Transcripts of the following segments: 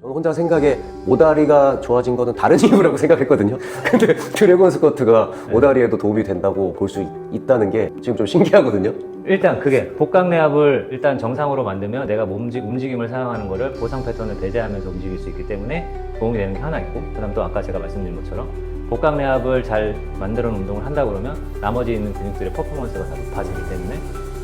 저는 혼자 생각에 오다리가 좋아진 거는 다른 이유라고 생각했거든요. 근데 드래곤 스쿼트가 오다리에도 도움이 된다고 볼 수 있다는 게 지금 좀 신기하거든요. 일단 그게 복강내압을 일단 정상으로 만들면 내가 움직임을 사용하는 거를 보상 패턴을 배제하면서 움직일 수 있기 때문에 도움이 되는 게 하나 있고, 그 다음 또 아까 제가 말씀드린 것처럼 복강내압을 잘 만들어 놓은 운동을 한다 그러면 나머지 있는 근육들의 퍼포먼스가 다 높아지기 때문에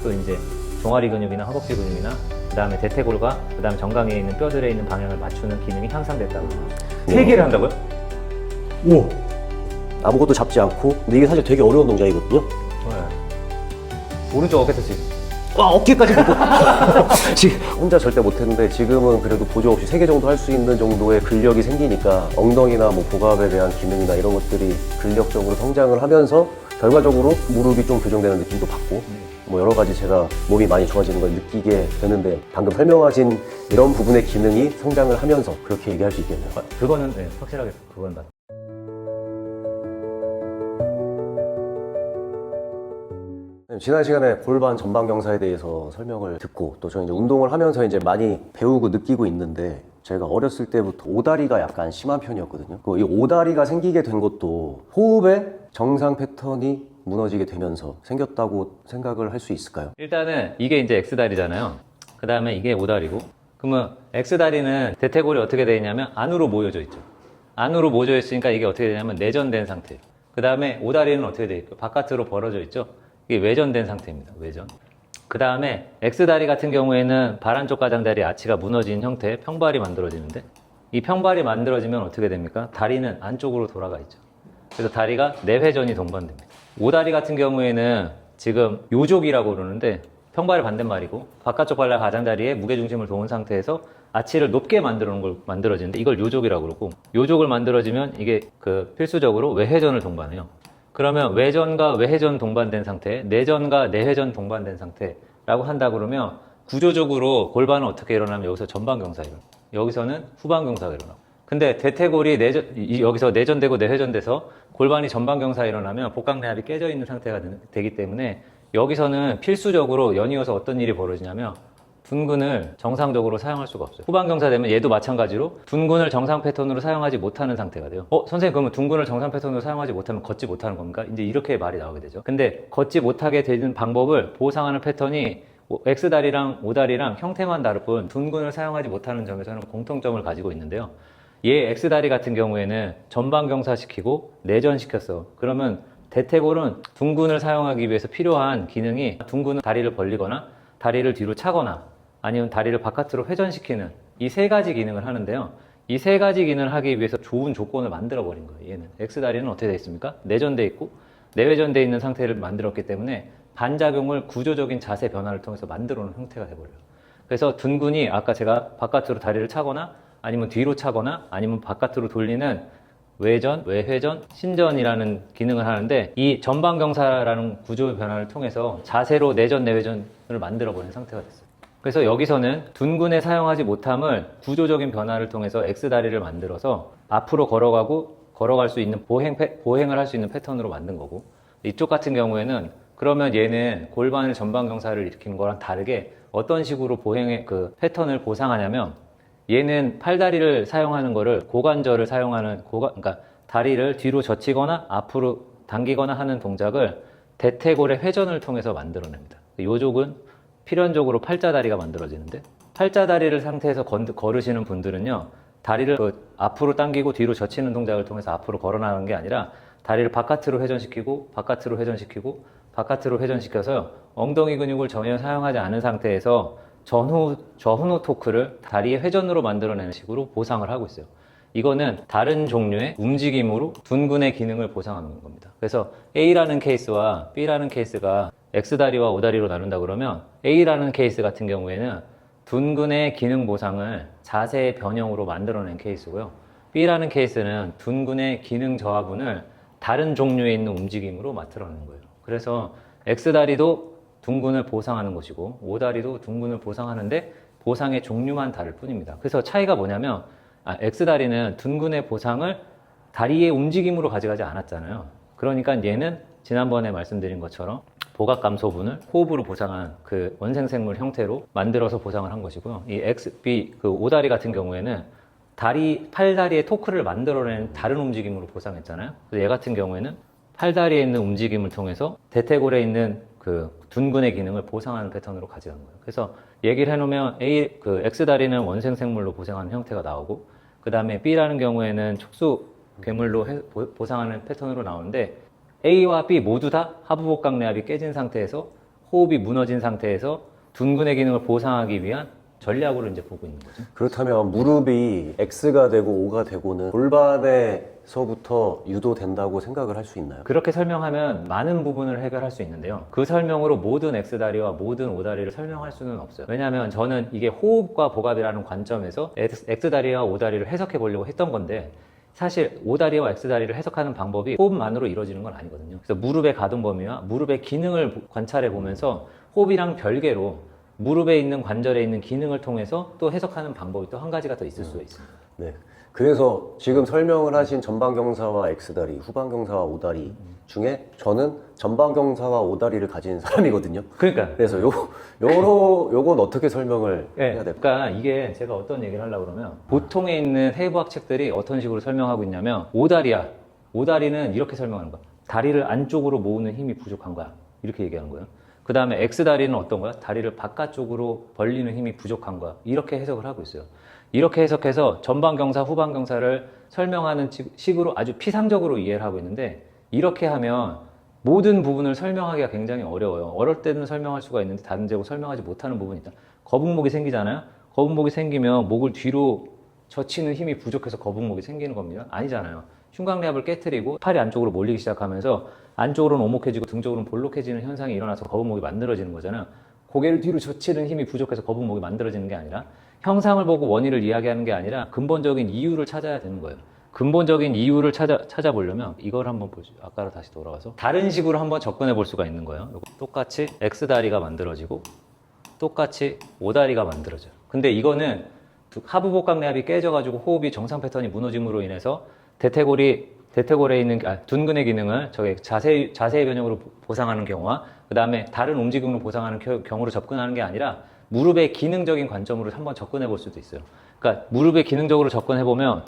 또 이제 종아리 근육이나 허벅지 근육이나 그 다음에 대퇴골과 그 다음에 정강이에 있는 뼈들에 있는 방향을 맞추는 기능이 향상됐다고 합니다. 세 개를 한다고요? 오! 아무것도 잡지 않고. 근데 이게 사실 되게 어려운 동작이거든요. 네. 오른쪽 어깨 터치. 와, 어깨까지 보고. 지금 혼자 절대 못했는데 지금은 그래도 보조 없이 3개 정도 할 수 있는 정도의 근력이 생기니까 엉덩이나 뭐 복압에 대한 기능이나 이런 것들이 근력적으로 성장을 하면서 결과적으로 무릎이 좀 교정되는 느낌도 받고 뭐 여러 가지 제가 몸이 많이 좋아지는 걸 느끼게 되는데, 방금 설명하신 이런 부분의 기능이 성장을 하면서 그렇게 얘기할 수 있겠네요. 그거는 네, 확실하게 그건 맞. 지난 시간에 골반 전방 경사에 대해서 설명을 듣고 또 저는 이제 운동을 하면서 이제 많이 배우고 느끼고 있는데, 제가 어렸을 때부터 오다리가 약간 심한 편이었거든요. 이 오다리가 생기게 된 것도 호흡의 정상 패턴이 무너지게 되면서 생겼다고 생각을 할 수 있을까요? 일단은 이게 이제 X다리잖아요. 그 다음에 이게 O다리고, 그러면 X다리는 대퇴골이 어떻게 되어 있냐면 안으로 모여져 있죠. 안으로 모여져 있으니까 이게 어떻게 되냐면 내전된 상태. 그 다음에 O다리는 어떻게 되어 있고 바깥으로 벌어져 있죠. 이게 외전된 상태입니다. 외전. 그 다음에 X다리 같은 경우에는 발 안쪽 가장다리 아치가 무너진 형태의 평발이 만들어지는데, 이 평발이 만들어지면 어떻게 됩니까? 다리는 안쪽으로 돌아가 있죠. 그래서 다리가 내회전이 동반됩니다. 오다리 같은 경우에는 지금 요족이라고 그러는데 평발의 반대말이고, 바깥쪽 발과 가장다리에 무게중심을 놓은 상태에서 아치를 높게 만들어 놓은 걸 만들어지는데 이걸 요족이라고 그러고, 요족을 만들어지면 이게 필수적으로 외회전을 동반해요. 그러면 외전과 외회전 동반된 상태, 내전과 내회전 동반된 상태라고 한다 그러면 구조적으로 골반은 어떻게 일어나면 여기서 전방경사가 일어나요. 여기서는 후방경사가 일어나고. 근데 대퇴골이 여기서 내전되고 내회전돼서 골반이 전방경사가 일어나면 복강내압이 깨져 있는 상태가 되기 때문에 여기서는 필수적으로 연이어서 어떤 일이 벌어지냐면 둔근을 정상적으로 사용할 수가 없어요. 후방경사 되면 얘도 마찬가지로 둔근을 정상 패턴으로 사용하지 못하는 상태가 돼요. 선생님, 그러면 둔근을 정상 패턴으로 사용하지 못하면 걷지 못하는 겁니까? 이제 이렇게 말이 나오게 되죠. 근데 걷지 못하게 되는 방법을 보상하는 패턴이 X다리랑 O다리랑 형태만 다를 뿐 둔근을 사용하지 못하는 점에서는 공통점을 가지고 있는데요. 얘 X다리 같은 경우에는 전방경사시키고 내전시켰어. 그러면 대퇴골은 둔근을 사용하기 위해서 필요한 기능이 둔근은 다리를 벌리거나 다리를 뒤로 차거나 아니면 다리를 바깥으로 회전시키는 이 세 가지 기능을 하는데요. 이 세 가지 기능을 하기 위해서 좋은 조건을 만들어 버린 거예요. 얘는 X다리는 어떻게 되어 있습니까? 내전돼 있고 내회전돼 있는 상태를 만들었기 때문에 반작용을 구조적인 자세 변화를 통해서 만들어 놓은 형태가 돼버려요. 그래서 둔근이 아까 제가 바깥으로 다리를 차거나 아니면 뒤로 차거나 아니면 바깥으로 돌리는 외전, 외회전, 신전이라는 기능을 하는데, 이 전방경사라는 구조 변화를 통해서 자세로 내전, 내회전을 만들어버린 상태가 됐어요. 그래서 여기서는 둔근에 사용하지 못함을 구조적인 변화를 통해서 X다리를 만들어서 앞으로 걸어갈 수 있는 보행을 할 수 있는 패턴으로 만든 거고, 이쪽 같은 경우에는 그러면 얘는 골반을 전방경사를 일으키는 거랑 다르게 어떤 식으로 패턴을 보상하냐면, 얘는 팔다리를 사용하는 거를 고관절을 사용하는 그러니까 다리를 뒤로 젖히거나 앞으로 당기거나 하는 동작을 대퇴골의 회전을 통해서 만들어냅니다. 요족은 필연적으로 팔자다리가 만들어지는데, 팔자다리를 상태에서 걸으시는 분들은요, 다리를 앞으로 당기고 뒤로 젖히는 동작을 통해서 앞으로 걸어나가는 게 아니라 다리를 바깥으로 회전시키고 바깥으로 회전시키고 바깥으로 회전시켜서 엉덩이 근육을 전혀 사용하지 않은 상태에서 저훈우 토크를 다리의 회전으로 만들어내는 식으로 보상을 하고 있어요. 이거는 다른 종류의 움직임으로 둔근의 기능을 보상하는 겁니다. 그래서 A라는 케이스와 B라는 케이스가 X다리와 O다리로 나눈다 그러면, A라는 케이스 같은 경우에는 둔근의 기능 보상을 자세의 변형으로 만들어낸 케이스고요. B라는 케이스는 둔근의 기능 저하분을 다른 종류에 있는 움직임으로 만들어내는 거예요. 그래서 X다리도 둔근을 보상하는 것이고 O다리도 둔근을 보상하는데 보상의 종류만 다를 뿐입니다. 그래서 차이가 뭐냐면, X다리는 둔근의 보상을 다리의 움직임으로 가져가지 않았잖아요. 그러니까 얘는 지난번에 말씀드린 것처럼 보각감소분을 호흡으로 보상한 원생생물 형태로 만들어서 보상을 한 것이고요. 이 오다리 같은 경우에는 팔다리의 토크를 만들어내는 다른 움직임으로 보상했잖아요. 그래서 얘 같은 경우에는 팔다리에 있는 움직임을 통해서 대퇴골에 있는 그 둔근의 기능을 보상하는 패턴으로 가져간 거예요. 그래서 얘기를 해놓으면 X다리는 원생생물로 보상하는 형태가 나오고, 그 다음에 B라는 경우에는 촉수 괴물로 보상하는 패턴으로 나오는데, A와 B 모두 다 하부복강내압이 깨진 상태에서 호흡이 무너진 상태에서 둔근의 기능을 보상하기 위한 전략으로 이제 보고 있는 거죠. 그렇다면 무릎이 X가 되고 O가 되고는 골반에서부터 유도된다고 생각을 할 수 있나요? 그렇게 설명하면 많은 부분을 해결할 수 있는데요. 그 설명으로 모든 X다리와 모든 O다리를 설명할 수는 없어요. 왜냐하면 저는 이게 호흡과 복압이라는 관점에서 X다리와 O다리를 해석해 보려고 했던 건데, 사실 O다리와 X다리를 해석하는 방법이 호흡만으로 이루어지는 건 아니거든요. 그래서 무릎의 가동 범위와 무릎의 기능을 관찰해 보면서 호흡이랑 별개로 무릎에 있는 관절에 있는 기능을 통해서 또 해석하는 방법이 또 한 가지가 더 있을 수가 있습니다. 네. 그래서 지금 설명을 하신 전방경사와 X다리, 후방경사와 O다리 중에 저는 전방경사와 O다리를 가진 사람이거든요. 그러니까 그래서 요건 어떻게 설명을 네, 해야 될까요? 그러니까 이게 제가 어떤 얘기를 하려고 그러면, 보통에 있는 해부학 책들이 어떤 식으로 설명하고 있냐면, 오다리는 이렇게 설명하는 거야. 다리를 안쪽으로 모으는 힘이 부족한 거야. 이렇게 얘기하는 거예요. 그 다음에 X다리는 어떤 거야? 다리를 바깥쪽으로 벌리는 힘이 부족한 거야. 이렇게 해석을 하고 있어요. 이렇게 해석해서 전방경사, 후방경사를 설명하는 식으로 아주 피상적으로 이해를 하고 있는데, 이렇게 하면 모든 부분을 설명하기가 굉장히 어려워요. 어릴 때는 설명할 수가 있는데 다른 데고 설명하지 못하는 부분이 있다. 거북목이 생기잖아요. 거북목이 생기면 목을 뒤로 젖히는 힘이 부족해서 거북목이 생기는 겁니다. 아니잖아요. 흉곽내압을 깨트리고 팔이 안쪽으로 몰리기 시작하면서 안쪽으로는 오목해지고 등 쪽으로는 볼록해지는 현상이 일어나서 거북목이 만들어지는 거잖아요. 고개를 뒤로 젖히는 힘이 부족해서 거북목이 만들어지는 게 아니라, 형상을 보고 원인을 이야기하는 게 아니라 근본적인 이유를 찾아야 되는 거예요. 근본적인 이유를 찾아보려면 이걸 한번 보죠. 아까로 다시 돌아가서 다른 식으로 한번 접근해 볼 수가 있는 거예요. 똑같이 X다리가 만들어지고 똑같이 O다리가 만들어져요. 근데 이거는 하부복강내압이 깨져가지고 호흡이 정상 패턴이 무너짐으로 인해서 대퇴골에 있는 둔근의 기능을 자세의 변형으로 보상하는 경우와 그 다음에 다른 움직임으로 보상하는 경우로 접근하는 게 아니라 무릎의 기능적인 관점으로 한번 접근해 볼 수도 있어요. 그러니까 무릎의 기능적으로 접근해 보면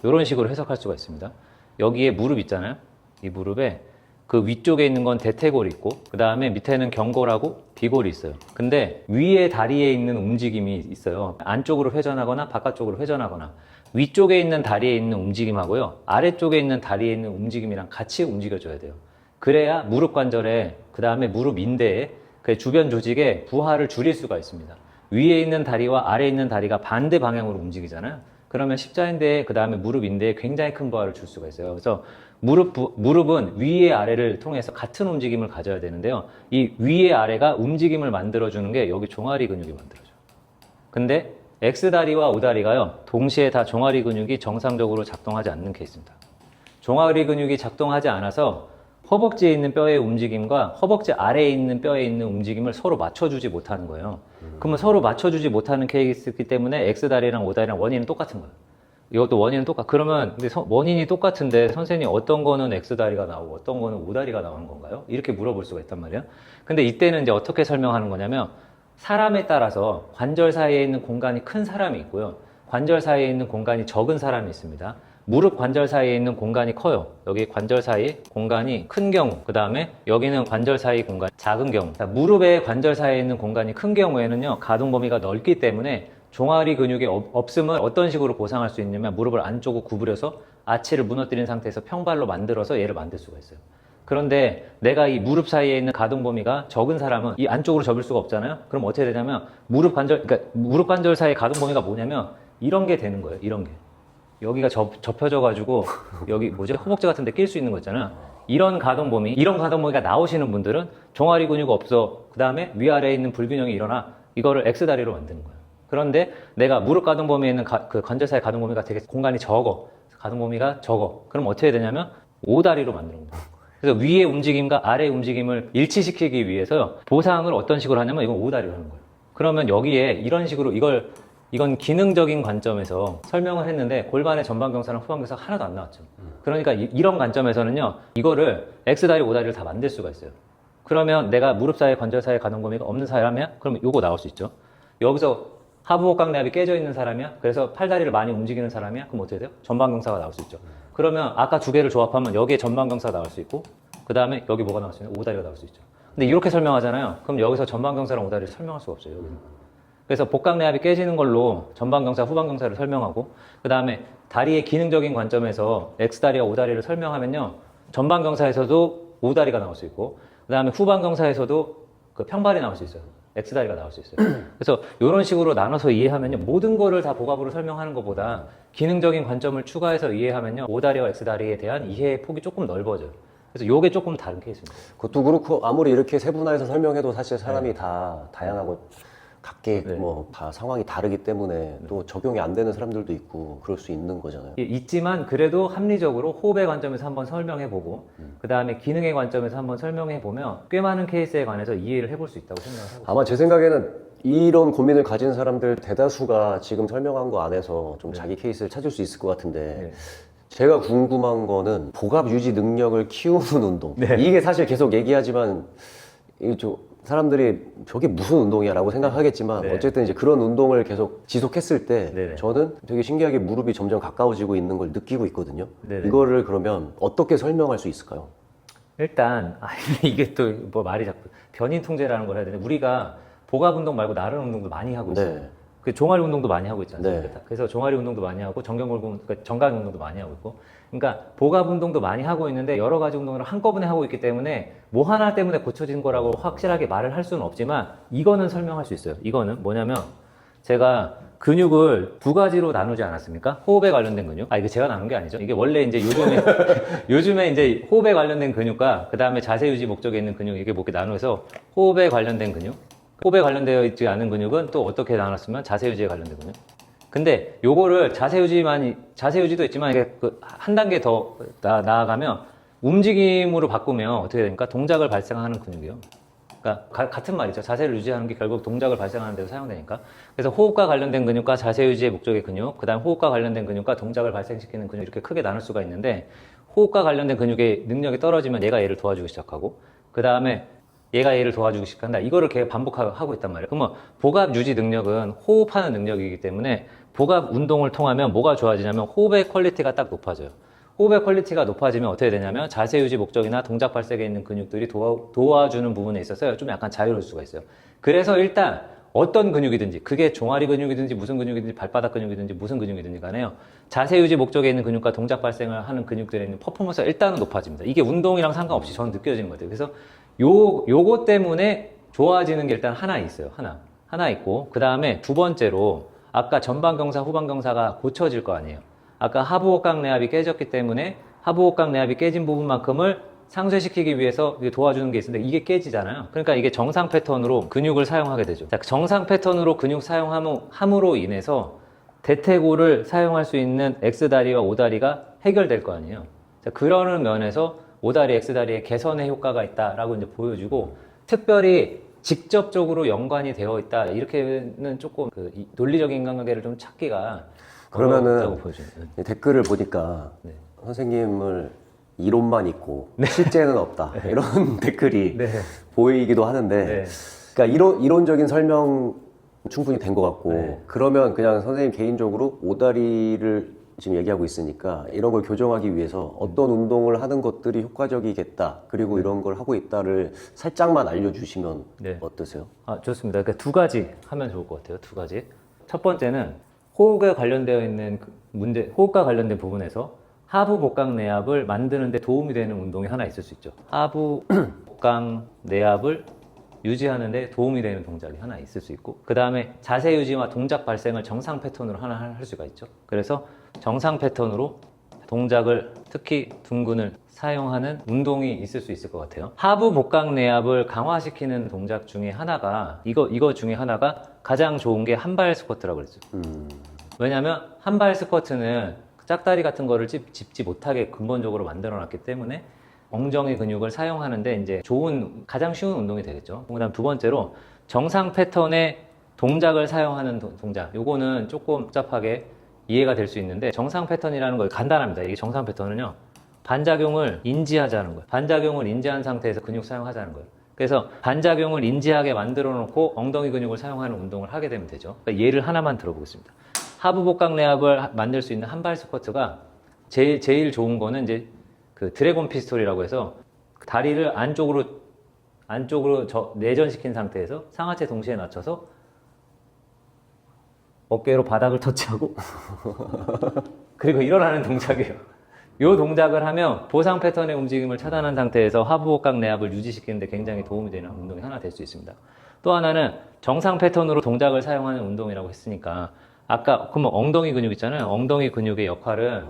이런 식으로 해석할 수가 있습니다. 여기에 무릎 있잖아요. 이 무릎에 그 위쪽에 있는 건 대퇴골이 있고, 그 다음에 밑에는 경골하고 비골이 있어요. 근데 위에 다리에 있는 움직임이 있어요. 안쪽으로 회전하거나 바깥쪽으로 회전하거나. 위쪽에 있는 다리에 있는 움직임하고요, 아래쪽에 있는 다리에 있는 움직임이랑 같이 움직여줘야 돼요. 그래야 무릎 관절에, 그 다음에 무릎 인대에, 그 주변 조직의 부하를 줄일 수가 있습니다. 위에 있는 다리와 아래에 있는 다리가 반대 방향으로 움직이잖아요. 그러면 십자인대에, 그 다음에 무릎 인대에 굉장히 큰 부하를 줄 수가 있어요. 그래서 무릎은 위에 아래를 통해서 같은 움직임을 가져야 되는데요. 이 위에 아래가 움직임을 만들어주는 게 여기 종아리 근육이 만들어져요. 근데 X다리와 O다리가요, 동시에 다 종아리 근육이 정상적으로 작동하지 않는 케이스입니다. 종아리 근육이 작동하지 않아서 허벅지에 있는 뼈의 움직임과 허벅지 아래에 있는 뼈에 있는 움직임을 서로 맞춰주지 못하는 거예요. 그러면 서로 맞춰주지 못하는 케이스이기 때문에 X다리랑 O다리랑 원인은 똑같은 거예요. 이것도 원인은 그러면 근데 원인이 똑같은데 선생님 어떤 거는 X다리가 나오고 어떤 거는 O다리가 나오는 건가요? 이렇게 물어볼 수가 있단 말이에요. 근데 이때는 이제 어떻게 설명하는 거냐면, 사람에 따라서 관절 사이에 있는 공간이 큰 사람이 있고요, 관절 사이에 있는 공간이 적은 사람이 있습니다. 무릎 관절 사이에 있는 공간이 커요. 여기 관절 사이 공간이 큰 경우, 그 다음에 여기는 관절 사이 공간이 작은 경우. 무릎의 관절 사이에 있는 공간이 큰 경우에는요, 가동 범위가 넓기 때문에 종아리 근육의 없음을 어떤 식으로 보상할 수 있냐면, 무릎을 안쪽으로 구부려서 아치를 무너뜨린 상태에서 평발로 만들어서 얘를 만들 수가 있어요. 그런데 내가 이 무릎 사이에 있는 가동 범위가 적은 사람은 이 안쪽으로 접을 수가 없잖아요. 그럼 어떻게 되냐면, 무릎 관절 사이의 가동 범위가 뭐냐면 이런 게 되는 거예요. 이런 게. 여기가 접혀져 가지고 여기 허벅지 같은 데 낄 수 있는 거 있잖아. 이런 가동 범위가 나오시는 분들은 종아리 근육 없어, 그 다음에 위아래에 있는 불균형이 일어나, 이거를 X다리로 만드는 거예요. 그런데 내가 무릎 가동 범위에 있는 그 관절 사이 가동 범위가 되게 공간이 적어, 가동 범위가 적어. 그럼 어떻게 되냐면 O다리로 만드는 거예요. 그래서 위의 움직임과 아래의 움직임을 일치시키기 위해서 보상을 어떤 식으로 하냐면 이건 O다리로 하는 거예요. 그러면 여기에 이런 식으로 이건 기능적인 관점에서 설명을 했는데 골반의 전방경사랑 후방경사가 하나도 안 나왔죠. 그러니까 이런 관점에서는요, 이거를 X다리, O다리를 다 만들 수가 있어요. 그러면 내가 무릎 사이, 관절 사이 가동 범위가 없는 사람이야? 그러면 요거 나올 수 있죠. 여기서 하부 복강내압이 깨져 있는 사람이야. 그래서 팔다리를 많이 움직이는 사람이야. 그럼 어떻게 돼요? 전방경사가 나올 수 있죠. 그러면 아까 두 개를 조합하면 여기에 전방경사가 나올 수 있고, 그 다음에 여기 뭐가 나올 수 있냐? 오다리가 나올 수 있죠. 근데 이렇게 설명하잖아요. 그럼 여기서 전방경사랑 오다리를 설명할 수가 없어요. 여기는. 그래서 복강내압이 깨지는 걸로 전방경사, 후방경사를 설명하고, 그 다음에 다리의 기능적인 관점에서 X다리와 O다리를 설명하면요, 전방경사에서도 O다리가 나올 수 있고, 그 다음에 후방경사에서도 그 평발이 나올 수 있어요. X다리가 나올 수 있어요. 그래서 이런 식으로 나눠서 이해하면요, 모든 거를 다 복압으로 설명하는 것보다 기능적인 관점을 추가해서 이해하면요, O다리와 X다리에 대한 이해의 폭이 조금 넓어져요. 그래서 요게 조금 다른 케이스입니다. 그것도 그렇고 아무리 이렇게 세분화해서 설명해도 사실 사람이 다 다양하고 각기 네. 뭐 다 상황이 다르기 때문에 또 적용이 안 되는 사람들도 있고 그럴 수 있는 거잖아요. 있지만 그래도 합리적으로 호흡의 관점에서 한번 설명해보고 그 다음에 기능의 관점에서 한번 설명해보면 꽤 많은 케이스에 관해서 이해를 해볼 수 있다고 생각을 하고 있습니다. 아마 제 생각에는 이런 고민을 가진 사람들 대다수가 지금 설명한 거 안에서 좀 자기 케이스를 찾을 수 있을 것 같은데 네. 제가 궁금한 거는 복압 유지 능력을 키우는 운동. 네. 이게 사실 계속 얘기하지만 사람들이 저게 무슨 운동이야 라고 생각하겠지만 네. 어쨌든 이제 그런 운동을 계속 지속했을 때 네네. 저는 되게 신기하게 무릎이 점점 가까워지고 있는 걸 느끼고 있거든요. 네네. 이거를 그러면 어떻게 설명할 수 있을까요? 일단 이게 또 뭐 말이 자꾸 변인 통제라는 걸 해야 되는데, 우리가 복압 운동 말고 나른 운동도 많이 하고 있어요. 네. 그 종아리 운동도 많이 하고 있지 않습니까? 네. 그래서 종아리 운동도 많이 하고 그러니까 정강 운동도 많이 하고 있고, 그러니까 복압 운동도 많이 하고 있는데 여러 가지 운동을 한꺼번에 하고 있기 때문에 뭐 하나 때문에 고쳐진 거라고 확실하게 말을 할 수는 없지만 이거는 설명할 수 있어요. 이거는 뭐냐면, 제가 근육을 두 가지로 나누지 않았습니까? 호흡에 관련된 근육. 이게 제가 나눈 게 아니죠. 이게 원래 이제 요즘에 이제 호흡에 관련된 근육과 그 다음에 자세 유지 목적에 있는 근육, 이게 이렇게 나누어서 호흡에 관련된 근육, 호흡에 관련되어 있지 않은 근육은 또 어떻게 나눴으면 자세 유지에 관련된 근육. 근데 요거를 자세 유지도 있지만 이게 한 단계 더 나아가면 움직임으로 바꾸면 어떻게 됩니까? 동작을 발생하는 근육이요. 그러니까 같은 말이죠. 자세를 유지하는 게 결국 동작을 발생하는 데도 사용되니까. 그래서 호흡과 관련된 근육과 자세 유지의 목적의 근육, 그 다음 호흡과 관련된 근육과 동작을 발생시키는 근육, 이렇게 크게 나눌 수가 있는데, 호흡과 관련된 근육의 능력이 떨어지면 얘가 얘를 도와주기 시작하고, 그 다음에 얘가 얘를 도와주기 시작한다. 이거를 계속 반복하고 있단 말이에요. 그러면 복압 유지 능력은 호흡하는 능력이기 때문에 복압 운동을 통하면 뭐가 좋아지냐면 호흡의 퀄리티가 딱 높아져요. 호흡의 퀄리티가 높아지면 어떻게 되냐면 자세 유지 목적이나 동작 발생에 있는 근육들이 도와주는 부분에 있어서 좀 약간 자유로울 수가 있어요. 그래서 일단 어떤 근육이든지, 그게 종아리 근육이든지 무슨 근육이든지 발바닥 근육이든지 무슨 근육이든지 간에요, 자세 유지 목적에 있는 근육과 동작 발생을 하는 근육들에 있는 퍼포먼스가 일단은 높아집니다. 이게 운동이랑 상관없이 저는 느껴지는 것 같아요. 그래서 요거 때문에 좋아지는 게 일단 하나 있어요. 하나 있고, 그 다음에 두 번째로 아까 전방경사, 후방경사가 고쳐질 거 아니에요. 아까 하부호흡강내압이 깨졌기 때문에 하부호흡강내압이 깨진 부분만큼을 상쇄시키기 위해서 도와주는 게 있는데 이게 깨지잖아요. 그러니까 이게 정상 패턴으로 근육을 사용하게 되죠. 자, 정상 패턴으로 근육 사용함으로 인해서 대퇴골을 사용할 수 있는 X다리와 O다리가 해결될 거 아니에요. 자, 그러는 면에서 O다리, X다리의 개선의 효과가 있다라고 이제 보여주고, 특별히 직접적으로 연관이 되어 있다, 이렇게는 조금 이 논리적인 인간관계를 좀 찾기가 그러면은 보여줘요. 댓글을 보니까 네. 선생님을 이론만 있고 실제는 없다 이런 댓글이 네. 보이기도 하는데 네. 그러니까 이론적인 설명 충분히 된 것 같고 네. 그러면 그냥 선생님 개인적으로 오다리를 지금 얘기하고 있으니까 이런 걸 교정하기 위해서 어떤 운동을 하는 것들이 효과적이겠다, 그리고 이런 걸 하고 있다를 살짝만 알려주시면 네. 어떠세요? 좋습니다. 그러니까 두 가지 하면 좋을 것 같아요. 두 가지. 첫 번째는 호흡에 관련되어 있는 호흡과 관련된 부분에서 하부 복강내압을 만드는 데 도움이 되는 운동이 하나 있을 수 있죠. 하부 복강내압을 유지하는 데 도움이 되는 동작이 하나 있을 수 있고, 그 다음에 자세 유지와 동작 발생을 정상 패턴으로 하나 할 수가 있죠. 그래서 정상 패턴으로 동작을, 특히 둔근을 사용하는 운동이 있을 수 있을 것 같아요. 하부 복강내압을 강화시키는 동작 중에 하나가 이거 중에 하나가 가장 좋은 게 한발 스쿼트라고 그랬죠. 왜냐면 한발 스쿼트는 짝다리 같은 거를 짚지 못하게 근본적으로 만들어 놨기 때문에 엉덩이 근육을 사용하는데 이제 가장 쉬운 운동이 되겠죠. 그다음 두 번째로 정상 패턴의 동작을 사용하는 동작. 요거는 조금 복잡하게 이해가 될 수 있는데, 정상 패턴이라는 거 간단합니다. 이게 정상 패턴은요, 반작용을 인지하자는 거예요. 반작용을 인지한 상태에서 근육 사용하자는 거예요. 그래서 반작용을 인지하게 만들어 놓고 엉덩이 근육을 사용하는 운동을 하게 되면 되죠. 그러니까 예를 하나만 들어보겠습니다. 하부 복강 내압을 만들 수 있는 한발 스쿼트가 제일 좋은 거는 이제 그 드래곤 피스톨이라고 해서 다리를 안쪽으로 내전시킨 상태에서 상하체 동시에 낮춰서 어깨로 바닥을 터치하고 그리고 일어나는 동작이에요. 이 동작을 하면 보상 패턴의 움직임을 차단한 상태에서 하부 복강 내압을 유지시키는 데 굉장히 도움이 되는 운동이 하나 될 수 있습니다. 또 하나는 정상 패턴으로 동작을 사용하는 운동이라고 했으니까 아까 그러면 엉덩이 근육 있잖아요. 엉덩이 근육의 역할은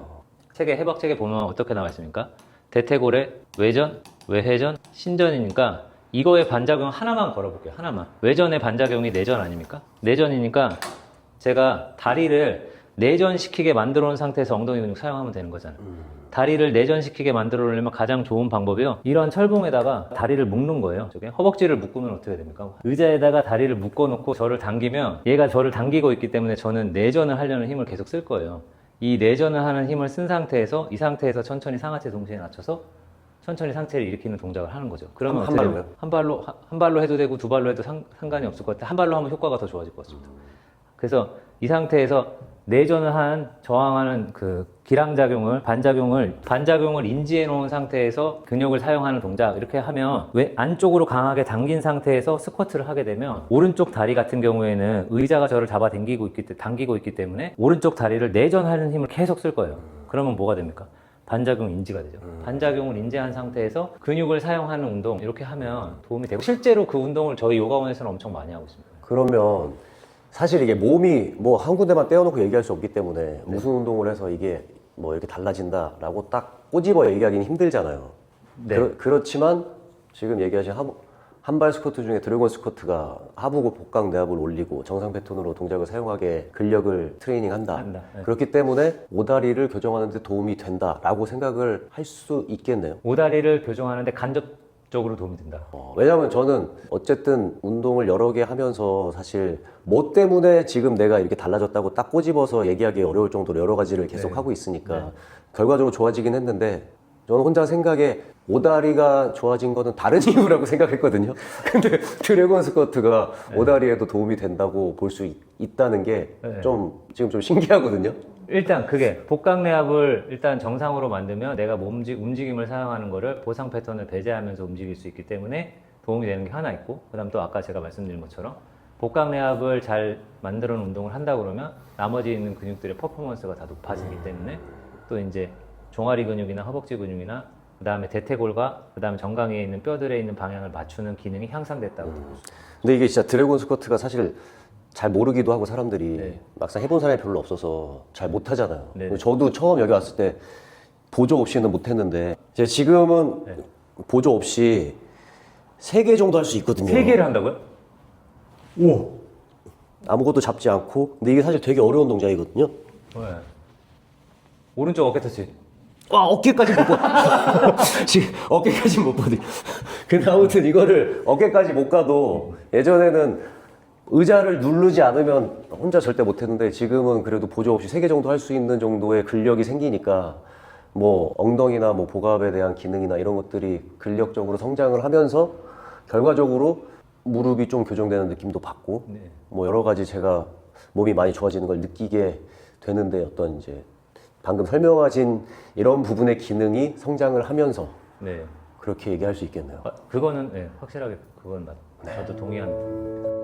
책에 해박책에 보면 어떻게 나와 있습니까? 대퇴골의 외전, 외회전, 신전이니까 이거의 반작용 하나만 걸어볼게요. 하나만. 외전의 반작용이 내전 아닙니까? 내전이니까 제가 다리를 내전시키게 만들어 놓은 상태에서 엉덩이 근육 사용하면 되는 거잖아요. 다리를 내전시키게 만들어 놓으려면 가장 좋은 방법이요. 이런 철봉에다가 다리를 묶는 거예요. 저게 허벅지를 묶으면 어떻게 됩니까? 의자에다가 다리를 묶어 놓고 저를 당기면 얘가 저를 당기고 있기 때문에 저는 내전을 하려는 힘을 계속 쓸 거예요. 이 내전을 하는 힘을 쓴 상태에서 이 상태에서 천천히 상하체 동시에 낮춰서 천천히 상체를 일으키는 동작을 하는 거죠. 그러면 한 발로요? 한 발로 해도 되고 두 발로 해도 상관이 없을 것 같아요. 한 발로 하면 효과가 더 좋아질 것 같습니다. 그래서 이 상태에서 내전을 한 저항하는 그 기량작용을 반작용을 인지해 놓은 상태에서 근육을 사용하는 동작 이렇게 하면 왜 안쪽으로 강하게 당긴 상태에서 스쿼트를 하게 되면 오른쪽 다리 같은 경우에는 의자가 저를 당기고 있기 때문에 오른쪽 다리를 내전하는 힘을 계속 쓸 거예요. 그러면 뭐가 됩니까? 반작용 인지가 되죠. 반작용을 인지한 상태에서 근육을 사용하는 운동 이렇게 하면 도움이 되고 실제로 그 운동을 저희 요가원에서는 엄청 많이 하고 있습니다. 그러면 사실 이게 몸이 뭐 한 군데만 떼어놓고 얘기할 수 없기 때문에 무슨 운동을 해서 이게 뭐 이렇게 달라진다라고 딱 꼬집어 얘기하기는 힘들잖아요. 네. 그렇지만 지금 얘기하신 한발 스쿼트 중에 드래곤 스쿼트가 하부 복강 내압을 올리고 정상 패턴으로 동작을 사용하게 근력을 트레이닝한다. 네. 그렇기 때문에 오다리를 교정하는 데 도움이 된다라고 생각을 할 수 있겠네요. 오다리를 교정하는데 간접적으로 도움이 된다. 왜냐면 저는 어쨌든 운동을 여러 개 하면서 사실 뭐 때문에 지금 내가 이렇게 달라졌다고 딱 꼬집어서 얘기하기 어려울 정도로 여러 가지를 계속 하고 있으니까 결과적으로 좋아지긴 했는데 저는 혼자 생각에 오다리가 좋아진 거는 다른 이유라고 생각했거든요. 근데 드래곤 스쿼트가 오다리에도 도움이 된다고 볼 수 있다는 게 지금 좀 신기하거든요. 일단 그게 복강내압을 일단 정상으로 만들면 내가 움직임을 사용하는 거를 보상 패턴을 배제하면서 움직일 수 있기 때문에 도움이 되는 게 하나 있고 그 다음 또 아까 제가 말씀드린 것처럼 복강내압을 잘 만들어 놓은 운동을 한다 그러면 나머지 있는 근육들의 퍼포먼스가 다 높아지기 때문에 또 이제 종아리 근육이나 허벅지 근육이나 그 다음에 대퇴골과 그 다음에 정강이에 있는 뼈들에 있는 방향을 맞추는 기능이 향상됐다고 보고 있습니다. 근데 이게 진짜 드래곤 스쿼트가 사실 잘 모르기도 하고 사람들이 막상 해본 사람이 별로 없어서 잘 못하잖아요. 저도 처음 여기 왔을 때 보조 없이는 못했는데 이제 지금은 보조 없이 3개 정도 할 수 있거든요. 3개를 한다고요? 오. 아무것도 잡지 않고 근데 이게 사실 되게 어려운 동작이거든요. 네. 오른쪽 어깨 터치. 어깨까지 못 봐. 지금 어깨까지 못 보니. 근데 아무튼 이거를 어깨까지 못 가도 예전에는 의자를 누르지 않으면 혼자 절대 못 했는데 지금은 그래도 보조 없이 3개 정도 할 수 있는 정도의 근력이 생기니까 뭐 엉덩이나 뭐 복압에 대한 기능이나 이런 것들이 근력적으로 성장을 하면서 결과적으로 무릎이 좀 교정되는 느낌도 받고 뭐 여러 가지 제가 몸이 많이 좋아지는 걸 느끼게 되는데 어떤 이제 방금 설명하신 이런 부분의 기능이 성장을 하면서 그렇게 얘기할 수 있겠네요. 그거는 확실하게 그건 저도 동의합니다.